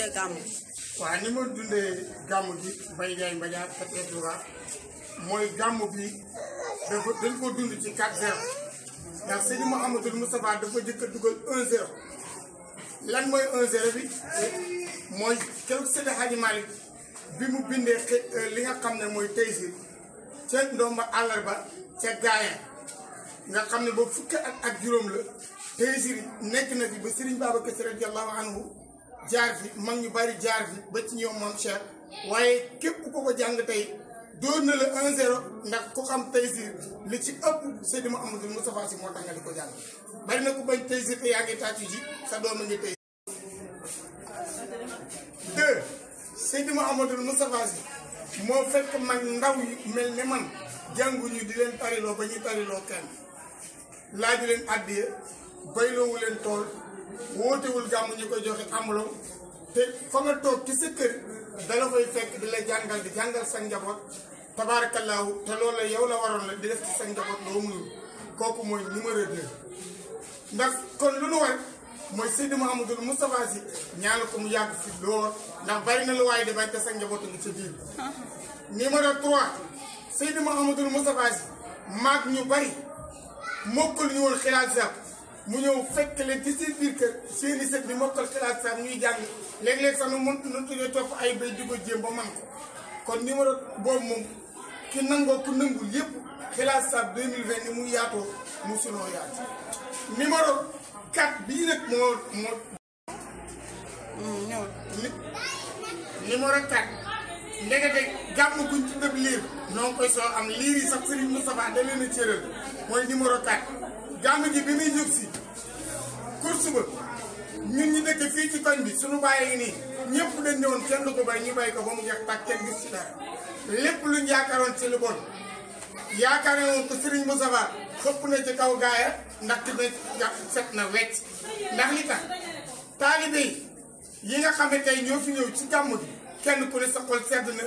dundee gàmmu. waaw ni ma dundee gàmmu gi Mbaye Ndiaye Mbadiar peut-être mooy gàmmu bi dañ ko dund ci 4-0 ndax Seydi Mouhamadou Moustapha dafa jëkk a dugal 1-0 lan mooy 1-0 bi mooy keroog Seydi Hadji Malick bi mu bindee li nga xam ne mooy Taysir ca ndomba àllarba ca gaaya nga xam ne boobu fukki at ak juróom la Taysir nekk na fi ba Serigne Babacar Sy radiyallahu anhu jaar fi mag ñu bari jaar fi ba ci ñoom moom Cheikh waaye képp ku ko jàng tey door na la 1-0 ndax ku xam Taysir li ci ëpp Seydi Mouhamadou Moustapha Sy moo tax nga di ko jàng bari na ku bañ Taysir te yaa ngi tàccu ji sa doom a ngi Taysir. 2 Seydi Mouhamadou Moustapha Sy moo fekk mag ndaw yi mel ne man jànguñu di leen tariloo ba ñuy tariloo kenn laaju leen addiya bayloowu leen tool wootewul gàmm ñu koy joxe amuloo te fa nga toog ci sa kër dala fay fekk di la jàngal di jàngal sa njaboot tabaarakallaahu te loolu la yow la waroon la di def ci sa njaboot loo mënul kooku mooy numéro 2 ndax kon lu nu war mooy Seydi Mouhamadou Moustapha Sy ñaanal ko mu yàgg fi lool ndax bari na lu waaye di bañ te sa njaboot ngi ci biir. numéro 3 Seydi Mouhamadou Moustapha Sy maag ñu bari mokkal ñu woon xilaat sax mu ñëw fekk leen ci seen biir kër seeni sët bi mokkal xilaat sax ñuy jàng léeg-léeg sax nu tuddee topp ay bay di ko jéem ba man ko kon numéro boobu moom ki nangoo ku nangul yëpp xilaat sax 2020 ni mu yaatoo mu sunoo yaatu numéro 4 bii nag moo numéro 4 ndekete gàmm guñ ci dëb liir noo ngi koy soo am liir yi sax Serigne Moustapha da leen a cëral mooy numéro 4 gàmm gi bi muy jóg si course ba ñun ñi dëkk fii ci koñ bi suñu bàyyi nii ñëpp dañ ne woon kenn du ko bay ñu bay ko ba mu jeex tàkk kenn gis ci dara lépp luñ yaakaaroon ci lu bon yaakaar woon ko Serigne Moustapha xëpp na ci kaw gaaya ndax dina set na wecc ndax li tax taalibe yi nga xam ne tey ñoo fi ñëw ci gàmm gi kenn ku ne sa xol sedd na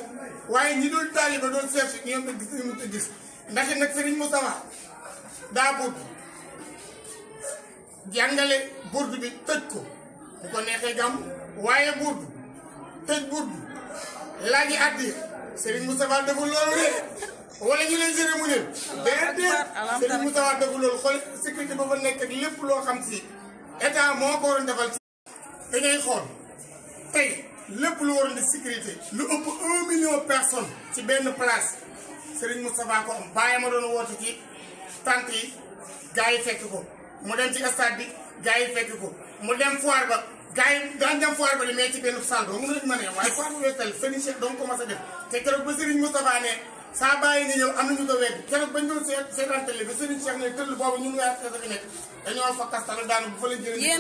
waaye ñi dul taalibe doon seet si ñoom gis nañu mu gis ndax it nag Serigne Moustapha daa burdu jàngale burdu bi tëj ko bu ko neexee gàmm waaye burdu tëj burdu laaji addi Serigne Moustapha deful loolu de wala ñu leen géré mu ne déedéet Serigne Moustapha deful loolu xool sécurité ba fa nekk ak lépp loo xam si état moo ko waroon defal ci da ngay xool tey lépp lu waroon di sécurité lu ëpp 1 million personnes ci benn place Serigne Moustapha ko am bàyyi ma doon woote ci tànt yi gars yi fekk ko mu dem ci stade bi gars yi fekk ko mu dem foire ba gars yi daan dem foire ba di mais ci benn salle ba mun nañu ma ne waaye foire bu weesal Serigne Cheikh doon commencé def te keroog ba Serigne Moustapha ne saa bàyyi nga ñëw am nañu ko wedd keroog bañ doon seetaan télé bi Serigne Cheikh ne tëll boobu ñun waa RTS fi nekk dañoo fa kastalu daanu bu fa la jëlee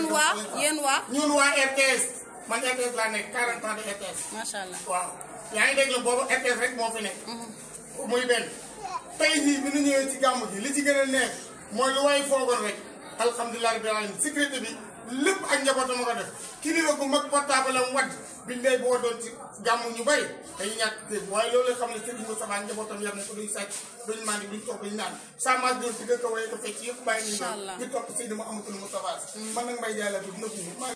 ñun waa RTS man RTS laa nekk 40 ans de RTS. macha allah waaw yaa ngi dégg la boobu RTS rek moo fi nekk. muy benn tey jii bi ñu ñëwee ci gàmmu gi li ci gën a neex mooy lu waay foogoon rek alhamdulilah rabbil alamin sécurité bi lépp ak njabootam ko def kilifa gu mag portable am wadd biñ lay boo doon ci gàmmu ñu bari dañuy ñàkk dégg waaye loolu xam ne Serigne Moustapha njabootam yar na ko duñ sàcc duñ mandi duñ toog duñ naan sama doon ci dëkk waaye ko fekk yëpp bàyyi nañ ñu topp Seydi Mouhamadou Moustapha man nag Mbaye Ndiaye la tudd na